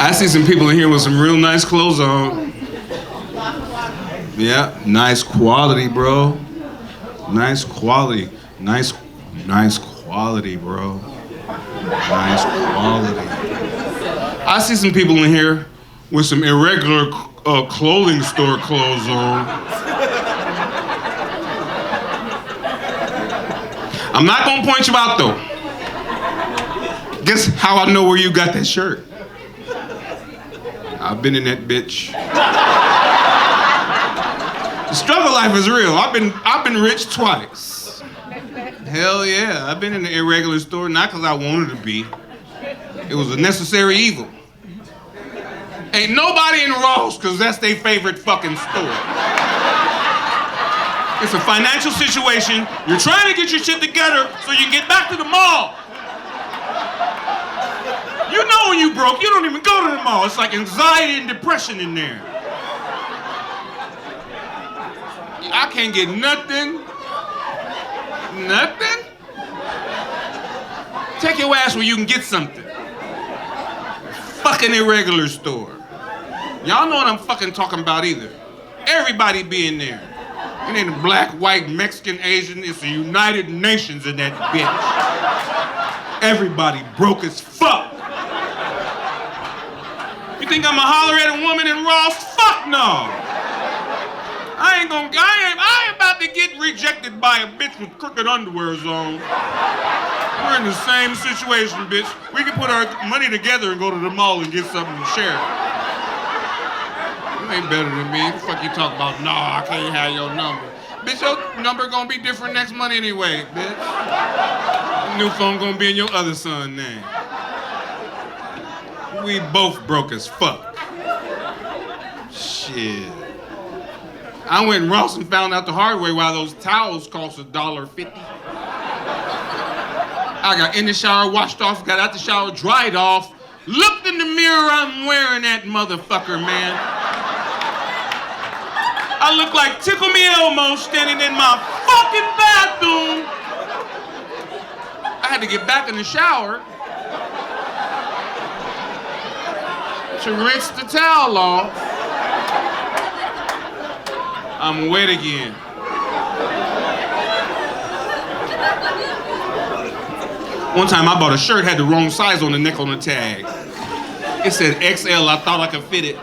I see some people in here with some real nice clothes on. Yeah, nice quality, bro. Nice quality. Nice quality, bro. Nice quality. I see some people in here with some irregular clothing store clothes on. I'm not gonna point you out though. Guess how I know where you got that shirt? I've been in that bitch. The struggle life is real. I've been rich twice. Hell yeah, I've been in the irregular store, not because I wanted to be. It was a necessary evil. Ain't nobody in Ross, because that's their favorite fucking store. It's a financial situation. You're trying to get your shit together so you can get back to the mall. You know when you broke, you don't even go to the mall. It's like anxiety and depression in there. I can't get nothing. Nothing? Take your ass where you can get something. Fucking irregular store. Y'all know what I'm fucking talking about either. Everybody be in there. It ain't a black, white, Mexican, Asian. It's the United Nations in that bitch. Everybody broke as fuck. You think I'ma holler at a woman in Ross? Fuck no. I ain't about to get rejected by a bitch with crooked underwears on. We're in the same situation, bitch. We can put our money together and go to the mall and get something to share. You ain't better than me. The fuck you talking about? No, I can't have your number. Bitch, your number gonna be different next month anyway, bitch. The new phone gonna be in your other son's name. We both broke as fuck. Shit. I went in Ross and found out the hard way why those towels cost $1.50. I got in the shower, washed off, got out the shower, dried off, looked in the mirror, I'm wearing that motherfucker, man. I look like Tickle Me Elmo standing in my fucking bathroom. I had to get back in the shower to rinse the towel off. I'm wet again. One time I bought a shirt, had the wrong size on the neck on the tag. It said XL, I thought I could fit it.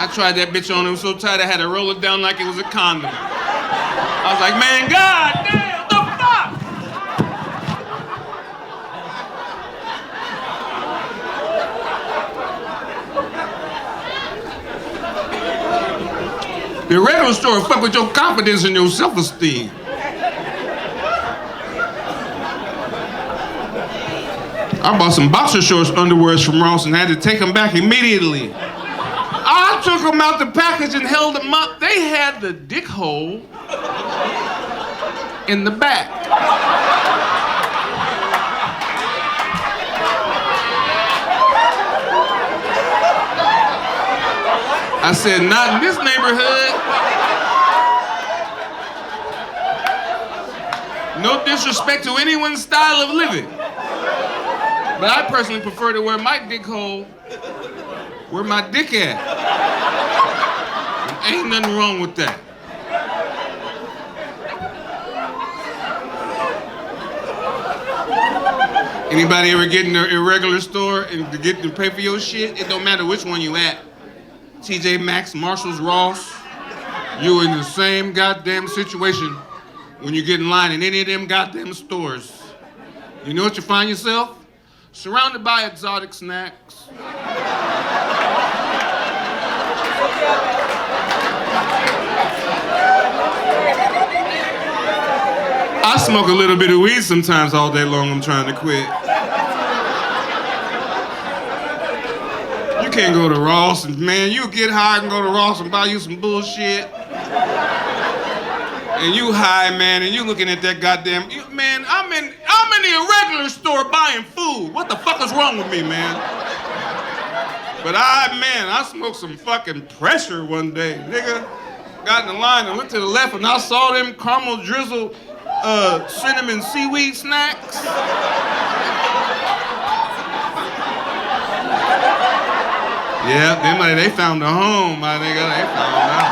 I tried that bitch on, it was so tight I had to roll it down like it was a condom. I was like, man, god damn, the fuck? The irregular store fuck with your confidence and your self-esteem. I bought some boxer shorts, underwears from Ross and had to take them back immediately. I took them out the package and held them up. They had the dick hole in the back. I said, not in this neighborhood. No disrespect to anyone's style of living. But I personally prefer to wear my dick hole where my dick at. And ain't nothing wrong with that. Anybody ever get in the irregular store and to get to pay for your shit? It don't matter which one you at. TJ Maxx, Marshalls, Ross. You in the same goddamn situation when you get in line in any of them goddamn stores. You know what you find yourself? Surrounded by exotic snacks. I smoke a little bit of weed sometimes all day long. I'm trying to quit. You can't go to Ross and, man, you get high and go to Ross and buy you some bullshit. And you high, man, and you looking at that goddamn, man, I'm in the irregular store buying food. What the fuck is wrong with me, man? But I smoked some fucking pressure one day, nigga. Got in the line and looked to the left and I saw them caramel drizzle cinnamon seaweed snacks. Yeah, they found a home, my nigga. They found a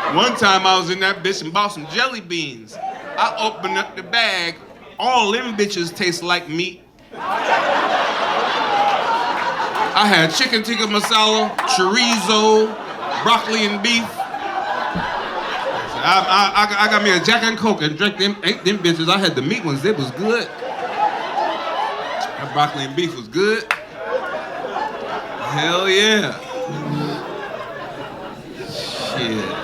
home. One time I was in that bitch and bought some jelly beans. I opened up the bag. All them bitches taste like meat. I had chicken tikka masala, chorizo, broccoli and beef. I got me a Jack and Coke and drank them, ate them bitches. I had the meat ones, it was good. That broccoli and beef was good. Hell yeah. Shit.